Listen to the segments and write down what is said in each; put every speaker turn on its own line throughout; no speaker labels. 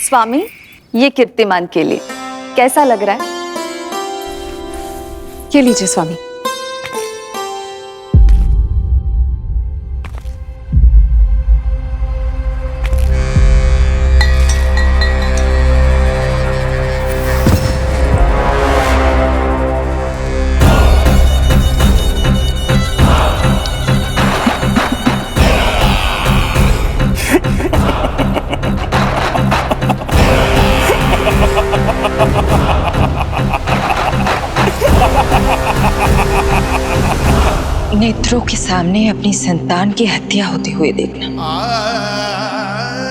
स्वामी, ये कीर्तिमान के लिए कैसा लग रहा है?
ये लीजिए स्वामी।
नेत्रों के सामने अपनी संतान की हत्या होते हुए देखना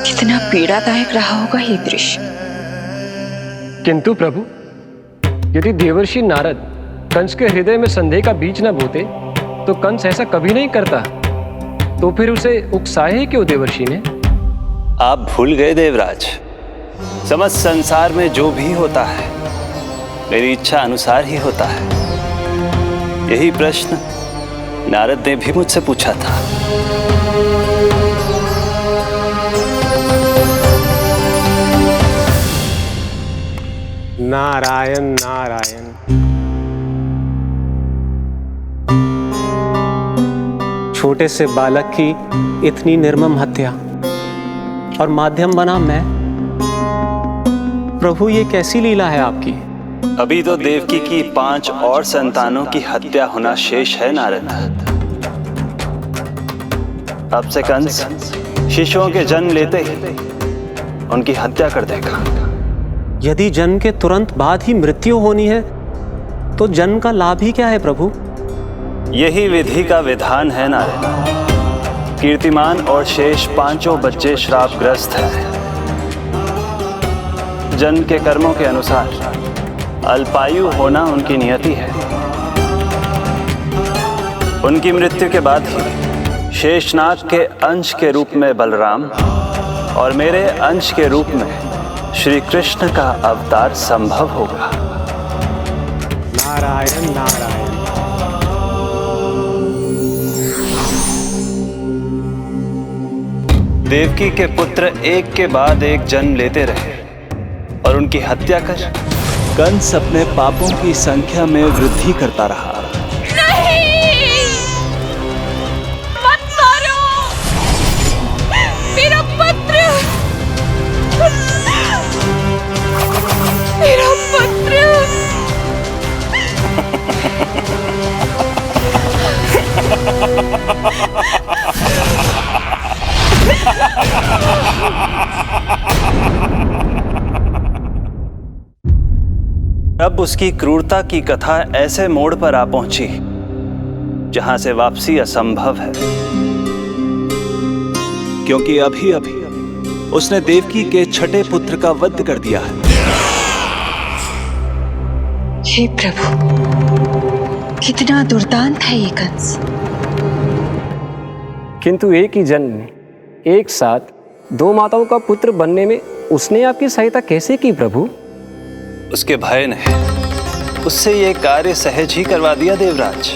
कितना पीड़ादायक रहा होगा ये दृश्य।
किंतु प्रभु, यदि देवर्षि नारद कंस के हृदय में संदेह का बीज न बोते तो कंस ऐसा कभी नहीं करता। तो फिर उसे उकसाए ही क्यों देवर्षि ने?
आप भूल गए देवराज, समस्त संसार में जो भी होता है मेरी इच्छा अनुसार ही होता है। यही प्रश्न नारद ने भी मुझसे पूछा था।
नारायण नारायण। छोटे से बालक की इतनी निर्मम हत्या और माध्यम बना मैं। प्रभु, ये कैसी लीला है आपकी?
अभी तो देवकी की 5 और संतानों की हत्या होना शेष है नारद। अब से कंस शिशुओं के जन्म लेते ही उनकी हत्या कर देगा।
यदि जन्म के तुरंत बाद ही मृत्यु होनी है तो जन्म का लाभ ही क्या है प्रभु?
यही विधि का विधान है नारद। कीर्तिमान और शेष 5 बच्चे श्रापग्रस्त हैं। जन्म के कर्मों के अनुसार अल्पायु होना उनकी नियति है। उनकी मृत्यु के बाद ही शेषनाग के अंश के रूप में बलराम और मेरे अंश के रूप में श्री कृष्ण का अवतार संभव होगा।
नारायण नारायण।
देवकी के पुत्र एक के बाद एक जन्म लेते रहे और उनकी हत्या कर कंस अपने पापों की संख्या में वृद्धि करता रहा।
नहीं! मत मारो! मेरा पुत्र! मेरा पुत्र!
अब उसकी क्रूरता की कथा ऐसे मोड़ पर आ पहुंची जहां से वापसी असंभव है, क्योंकि अभी अभी उसने देवकी के छठे पुत्र का वध कर दिया है।
हे प्रभु, कितना दुर्दांत है ये कंस।
किंतु एक ही जन्म में एक साथ 2 माताओं का पुत्र बनने में उसने आपकी सहायता कैसे की प्रभु?
उसके भय ने उससे ये कार्य सहज ही करवा दिया देवराज।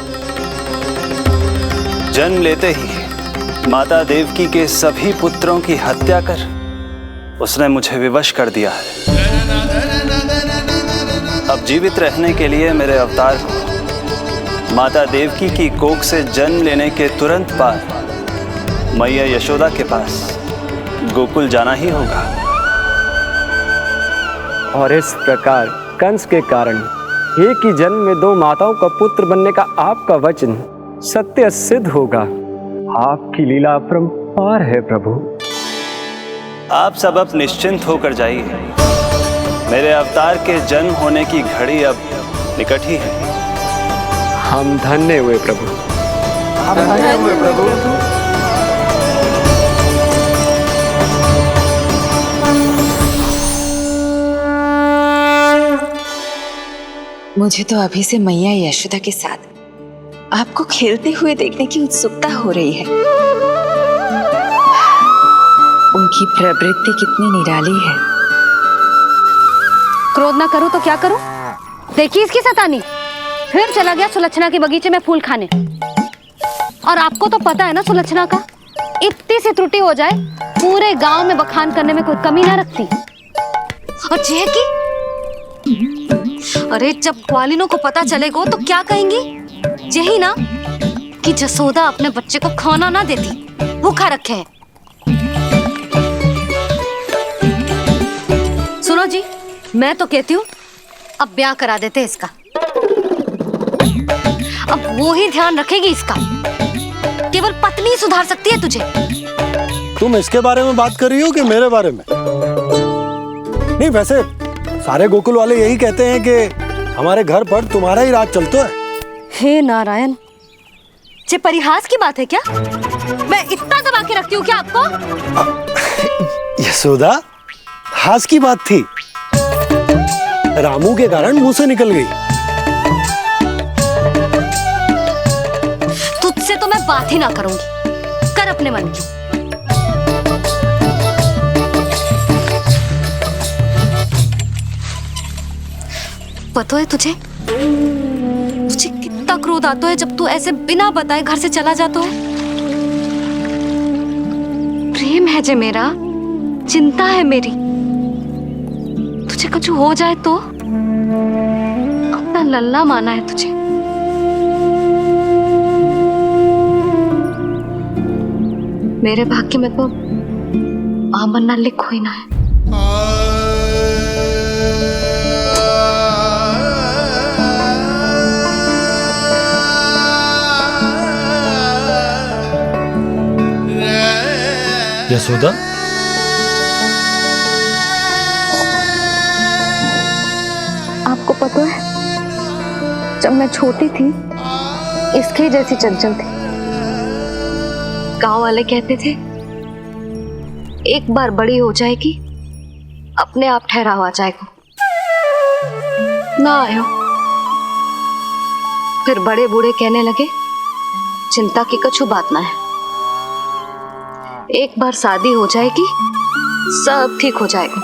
जन्म लेते ही माता देवकी के सभी पुत्रों की हत्या कर उसने मुझे विवश कर दिया है। अब जीवित रहने के लिए मेरे अवतार को माता देवकी की कोख से जन्म लेने के तुरंत बाद मैया यशोदा के पास गोकुल जाना ही होगा।
और इस प्रकार कंस के कारण एक ही जन्म में 2 माताओं का पुत्र बनने का आपका वचन सत्य सिद्ध होगा। आपकी लीला अपरंपार है प्रभु।
आप सब अब निश्चिंत होकर जाइए। मेरे अवतार के जन्म होने की घड़ी अब निकट ही है।
हम धन्य हुए प्रभु। हम धन्य हुए प्रभु।
मुझे तो अभी से मैया यशोदा के साथ आपको खेलते हुए देखने की उत्सुकता हो रही है। उनकी प्रवृत्ति कितनी निराली है।
क्रोध ना करूं तो क्या करूं? देखिए इसकी सतानी, फिर चला गया सुलक्षणा के बगीचे में फूल खाने। और आपको तो पता है ना सुलक्षणा का, इतनी सी त्रुटि हो जाए पूरे गांव में बखान करने में कोई कमी ना रखती। और जे की अरे जब ग्वालिनों को पता चलेगा तो क्या कहेंगी? यही ना कि जसोदा अपने बच्चे को खाना ना देती, भूखा रखे है। सुनो जी, मैं तो कहती हूँ अब ब्याह करा देते इसका। अब वो ही ध्यान रखेगी इसका। केवल पत्नी सुधार सकती है तुझे।
तुम इसके बारे में बात कर रही हो कि मेरे बारे में? नहीं, वैसे सारे गोकुल वाले यही कहते हैं कि हमारे घर पर तुम्हारा ही राज चलता है।
हे नारायण, ये परिहास की बात है क्या? मैं इतना दबा के रखती हूँ क्या आपको?
यशोदा, हास की बात थी, रामू के कारण मुंह से निकल गई।
तुझसे तो मैं बात ही ना करूंगी, कर अपने मन की। पता है तुझे मुझे कितना क्रोध आता है जब तू ऐसे बिना बताए घर से चला जाता है। प्रेम है जे मेरा, चिंता है मेरी। तुझे कुछ हो जाए तो अपना लल्ला माना है तुझे। मेरे भाग्य में तो मां बनना लिखो ही ना है।
यशोदा,
आपको पता है जब मैं छोटी थी इसके जैसी चंचल थी। गांव वाले कहते थे एक बार बड़ी हो जाएगी अपने आप ठहराव आ जाएगा। ना आयो। फिर बड़े बूढ़े कहने लगे चिंता की कछु बात ना है, एक बार शादी हो जाएगी सब ठीक हो जाएगा।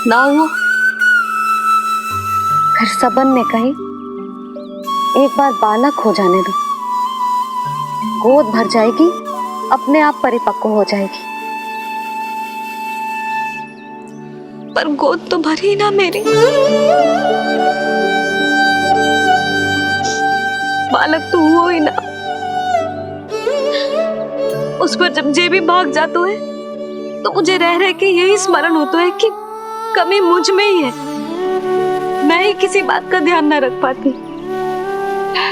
ना हुआ। फिर सबन ने कही एक बार बालक हो जाने दो, गोद भर जाएगी अपने आप परिपक्व हो जाएगी। पर गोद तो भरी ना मेरी। बालक तो हुआ ही ना। उस पर जब जे भी भाग जाता है तो मुझे रह रह के यही स्मरण होता है कि कमी मुझ में ही है। मैं ही किसी बात का ध्यान न रख पाती।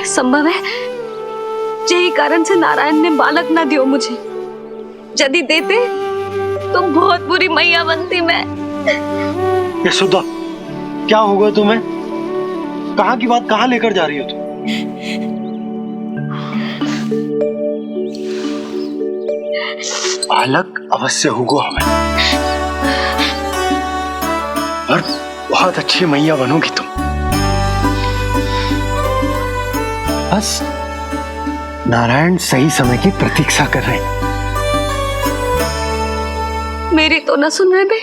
संभव है यही कारण से नारायण ने बालक ना दियो मुझे। यदि देते तो बहुत बुरी मैया बनती मैं।
यशोदा, क्या होगा तुम्हें? कहाँ की बात कहाँ लेकर जा रही हो तुम? बालक अवश्य होगा हमें, और बहुत अच्छी मैया बनोगी तुम। बस नारायण सही समय की प्रतीक्षा कर रहे हैं।
मेरी तो ना सुन रहे बे।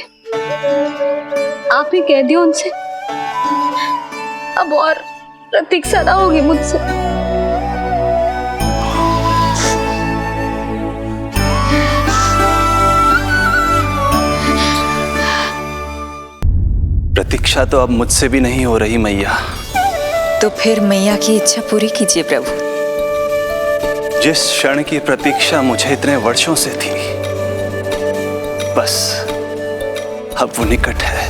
आप ही कह दियो उनसे, अब और प्रतीक्षा ना होगी मुझसे।
प्रतीक्षा तो अब मुझसे भी नहीं हो रही मैया।
तो फिर मैया की इच्छा पूरी कीजिए प्रभु।
जिस क्षण की प्रतीक्षा मुझे इतने वर्षों से थी, बस अब वो निकट है।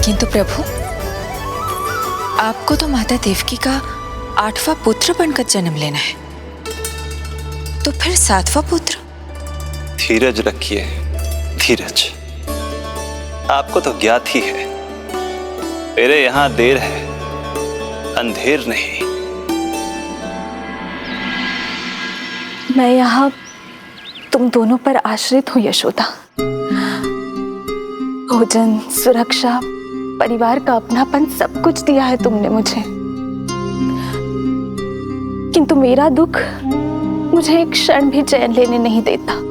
किंतु प्रभु, आपको तो माता देवकी का 8वां पुत्र बनकर जन्म लेना है, तो फिर 7वां पुत्र?
धीरज रखिए, धीरज। आपको तो ज्ञात ही है मेरे यहां देर है, अंधेर नहीं।
मैं यहाँ तुम दोनों पर आश्रित हूँ यशोदा। भोजन, सुरक्षा, परिवार का अपनापन सब कुछ दिया है तुमने मुझे, किंतु मेरा दुख मुझे एक क्षण भी चैन लेने नहीं देता।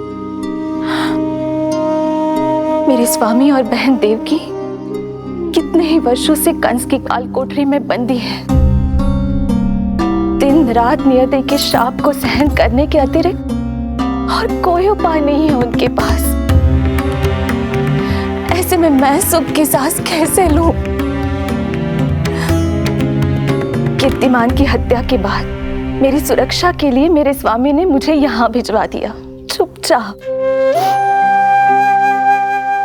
मेरे स्वामी और बहन देवकी कितने ही वर्षों से कंस की काल कोठरी में बंदी है। दिन रात नियति के शाप को सहन करने के अतिरिक्त और कोई उपाय नहीं है उनके पास। में मैं सुख की सांस कैसे लूं? कीर्तिमान की हत्या के बाद मेरी सुरक्षा के लिए मेरे स्वामी ने मुझे यहाँ भिजवा दिया, चुपचाप।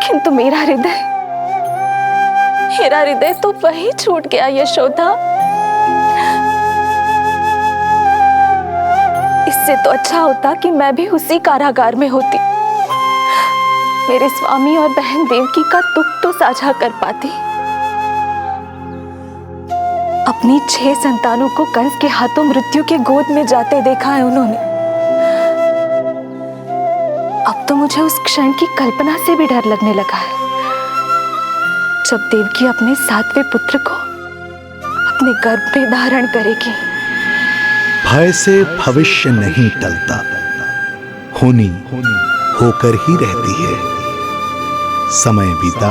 किंतु मेरा हृदय तो वही छूट गया यशोदा। इससे तो अच्छा होता कि मैं भी उसी कारागार में होती, मेरे स्वामी और बहन देवकी का दुख तो साझा कर पाती। अपनी 6 संतानों को कंस के हाथों मृत्यु के गोद में जाते देखा है उन्होंने। अब तो मुझे उस क्षण की कल्पना से भी डर लगने लगा है, जब देवकी अपने 7वें पुत्र को अपने गर्भ में धारण करेगी।
भय से भविष्य नहीं टलता, होनी होकर ही रहती है। समय बीता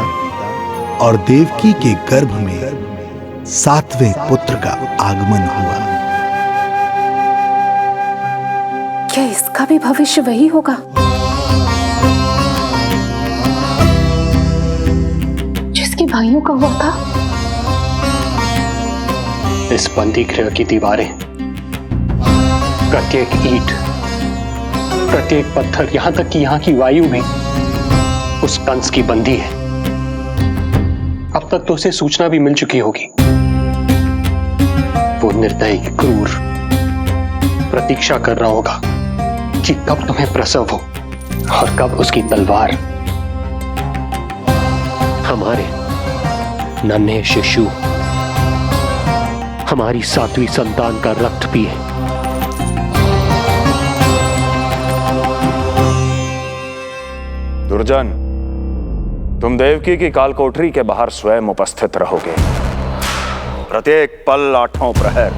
और देवकी के गर्भ में 7वें पुत्र का आगमन हुआ।
क्या इसका भी भविष्य वही होगा जिसके भाइयों का हुआ था?
इस बंदी गृह की दीवारें, प्रत्येक ईंट, प्रत्येक पत्थर, यहां तक कि यहां की वायु भी उस कंस की बंदी है। अब तक तो उसे सूचना भी मिल चुकी होगी। वो निर्दयी, क्रूर प्रतीक्षा कर रहा होगा कि कब तुम्हें प्रसव हो और कब उसकी तलवार हमारे नन्हे शिशु, हमारी 7वीं संतान का रक्त पिए।
दुर्जन, तुम देवकी की काल कोठरी के बाहर स्वयं उपस्थित रहोगे, प्रत्येक पल 8वां प्रहर।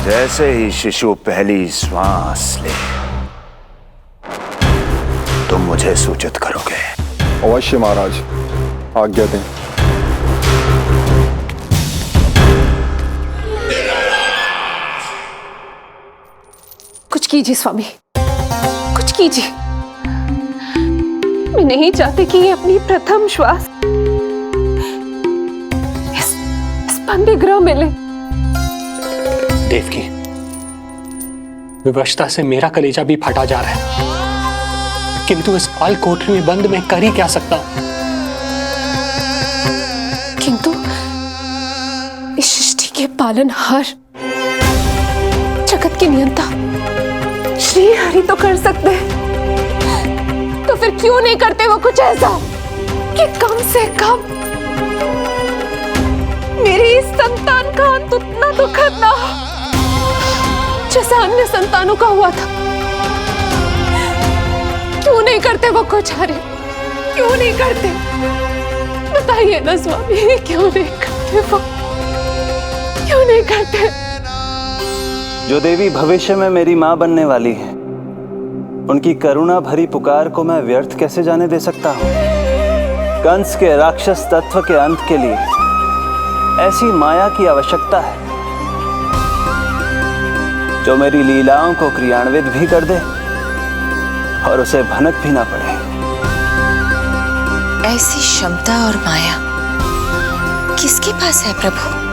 जैसे ही शिशु पहली श्वास ले, तुम मुझे सूचित करोगे।
अवश्य महाराज, आज्ञा दें।
कुछ कीजिए स्वामी, कुछ कीजिए। मैं नहीं चाहती कि ये अपनी प्रथम श्वास इस बंदी गृह में ले।
देवकी, विवशता से मेरा कलेजा भी फटा जा रहा है, किंतु इस काल कोठरी में बंद मैं कर ही क्या सकता हूं?
किंतु इस सृष्टि के पालनहार, जगत के नियंता श्री हरि तो कर सकते हैं, तो फिर क्यों नहीं करते वो कुछ ऐसा कि कम से कम मेरी इस संतान का अंत उतना दुखद ना हो जैसा अन्य संतानों का हुआ था। क्यों नहीं करते वो कुछ? हरे क्यों नहीं करते? बताइए ना स्वामी, क्यों नहीं करते वो? क्यों नहीं करते?
जो देवी भविष्य में मेरी मां बनने वाली है, उनकी करुणा भरी पुकार को मैं व्यर्थ कैसे जाने दे सकता हूं? कंस के राक्षस तत्व के अंत के लिए ऐसी माया की आवश्यकता है जो मेरी लीलाओं को क्रियान्वित भी कर दे और उसे भनक भी ना पड़े।
ऐसी क्षमता और माया किसके पास है प्रभु?